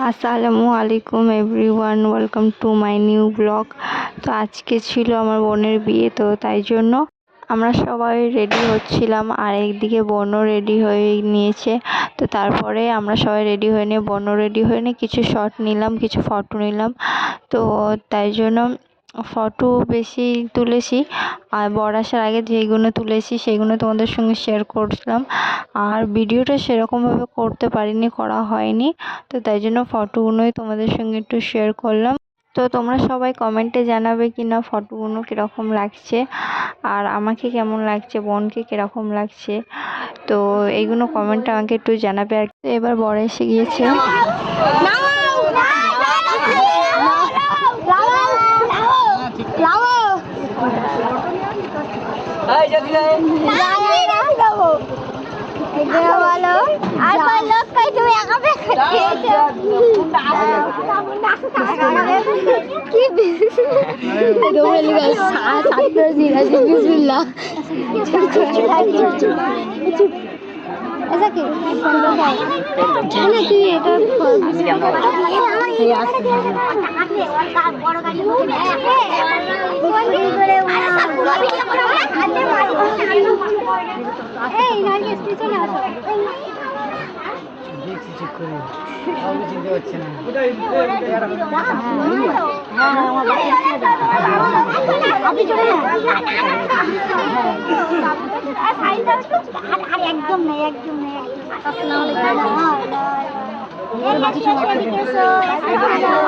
আসসালামু আলাইকুম everyone, welcome to my new blog. তো আজকে ছিল আমার বোনের বিয়ে, তো তাই জন্য আমরা সবাই রেডি হচ্ছিলাম, আর একদিকে বোনও রেডি হয়ে নিয়েছে। তো তারপরে আমরা সবাই রেডি হয়ে নিয়ে, বোনও রেডি হয়ে নিয়ে কিছু শট নিলাম, কিছু ফটো নিলাম। তো তাই জন্য ফটো বেশি তুলেছি, আর বর আসার আগে যেইগুলো তুলেছি সেইগুলো তোমাদের সঙ্গে শেয়ার করছিলাম। আর ভিডিওটা সেরকমভাবে করতে পারিনি, করা হয়নি। তো তাই জন্য ফটোগুলোই তোমাদের সঙ্গে একটু শেয়ার করলাম। তো তোমরা সবাই কমেন্টে জানাবে কি না ফটোগুলো কীরকম লাগছে, আর আমাকে কেমন লাগছে, বোনকে কীরকম লাগছে। তো এইগুলো কমেন্টে আমাকে একটু জানাবে। আর এবার বর এসে গিয়েছে। ऐसा क्यों जाना तुम एकदम नहीं एकदम नहीं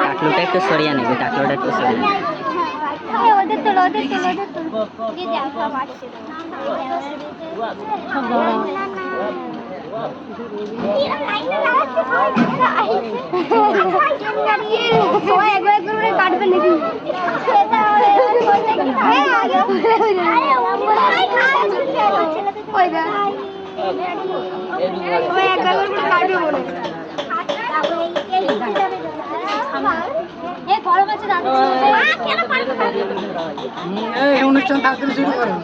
টাকলোটা একটু সরিয়ে নেবে, টাকলোটা একটু সরিয়ে নেবে। ওদের তোলো ওদের তোলো ওদের তোলো কাটবে নাকি অনুষ্ঠান তাড়াতাড়ি শুরু করো।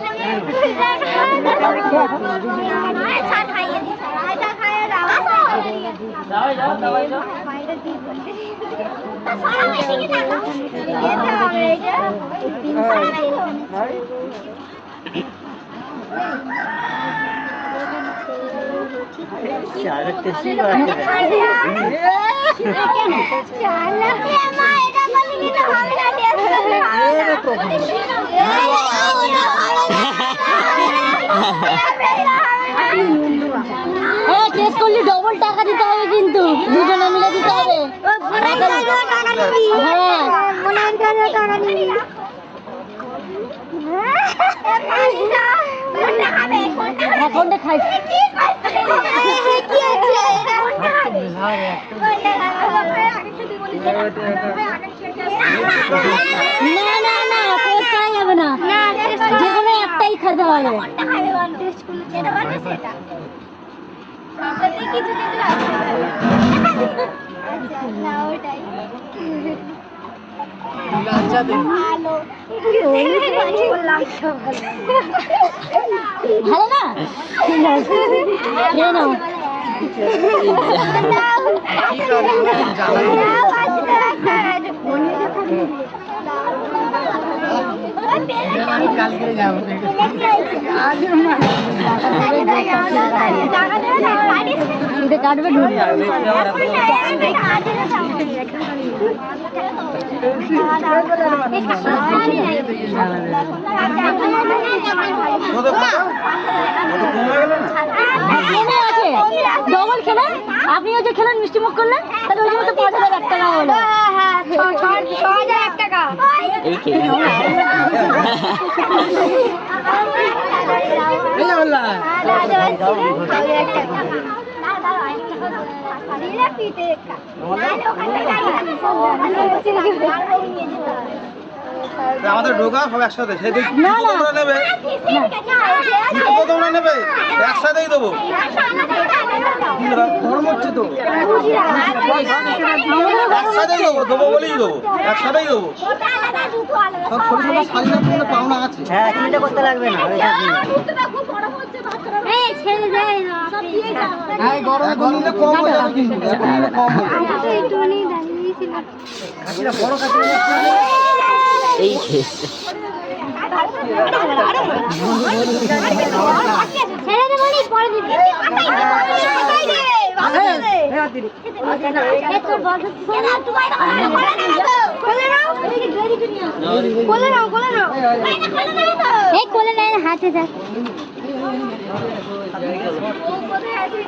টেস্ট করলে ডবল টাকা দিতে হবে, কিন্তু দুজনে মিলে দিতে হবে। কোনটা খাই না না না, করা যাবে না, যে কোনো একটাই খেতে হবে। ভালো না কাটবে ডবল খেলেন আপনিও যে খেলেন মিষ্টি মুখ করলেন, তাহলে ওই জন্য তো 5001 টাকা হলো। 6001 টাকা আমাদের ঢোকা সব একসাথে তোমরা নেবে, তোমরা নেবে একসাথেই দেবো। গরম হচ্ছে তো, একসাথেই দেবো, দেবো বলেই দেবো, একসাথেই দেবো। সব ছোট ছোট সাইজের পাওনা আছে। হ্যাঁ, চিন্তা করতে লাগবে না। এই গরমে এখন নিলে কম হয়ে যাবে কিন্তু এখন নিলে কম হয়ে যাবে কাকিরা বড় কাকিরা এই খেয়েছে। ছেড়ে দে বলি পরে দিবি হাতে দেখ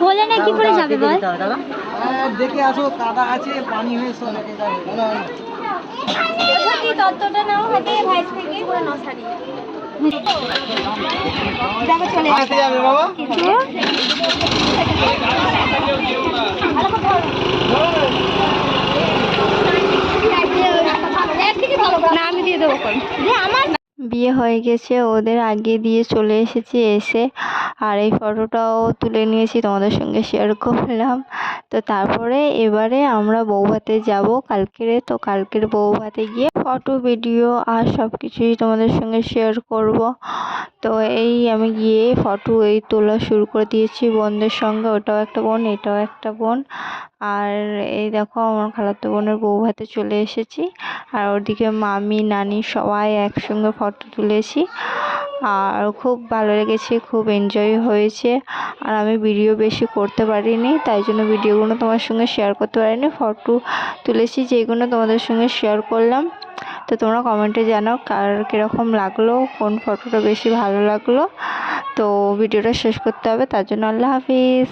কোলে না কি করে যাবে বল দেখে আসো কাদা আছে পানি হয়ে সব তত্ত্বটা নাও হাতে ভাইস থেকে পুরো নসারি দেখো চলে আসতে যাবে বাবা না আমি দিয়ে দেবো আমার বিয়ে হয়ে গেছে ওদের আগে দিয়ে চলে এসেছি এসে আর এই ফটোটাও তুলে নিয়েছি তোমাদের সঙ্গে শেয়ার করলাম। তো তারপরে এবারে আমরা বৌভাতে যাব কালকেরে, তো কালকের বৌভাতে গিয়ে ফটো ভিডিও আর সব কিছুই তোমাদের সঙ্গে শেয়ার করব। তো এই আমি গিয়ে ফটো এই তোলা শুরু করে দিয়েছি বোনদের সঙ্গে, ওটাও একটা বোন এটাও একটা বোন। আর এই দেখো আমার খালাতো বোনের বৌভাতে চলে এসেছি আর ওদিকে মামি নানি সবাই একসঙ্গে ফটো তুলেছি আর খুব ভালো লেগেছে, খুব এনজয় হয়েছে। আর আমি ভিডিও বেশি করতে পারিনি তাই জন্য ভিডিওগুলো তোমার সঙ্গে শেয়ার করতে পারিনি, ফটো তুলেছি যেগুলো তোমাদের সঙ্গে শেয়ার করলাম। তো তোমরা কমেন্টে জানাও কার কীরকম লাগলো, কোন ফটোটা বেশি ভালো লাগলো। তো ভিডিওটা শেষ করতে হবে তার জন্য আল্লাহ হাফিজ।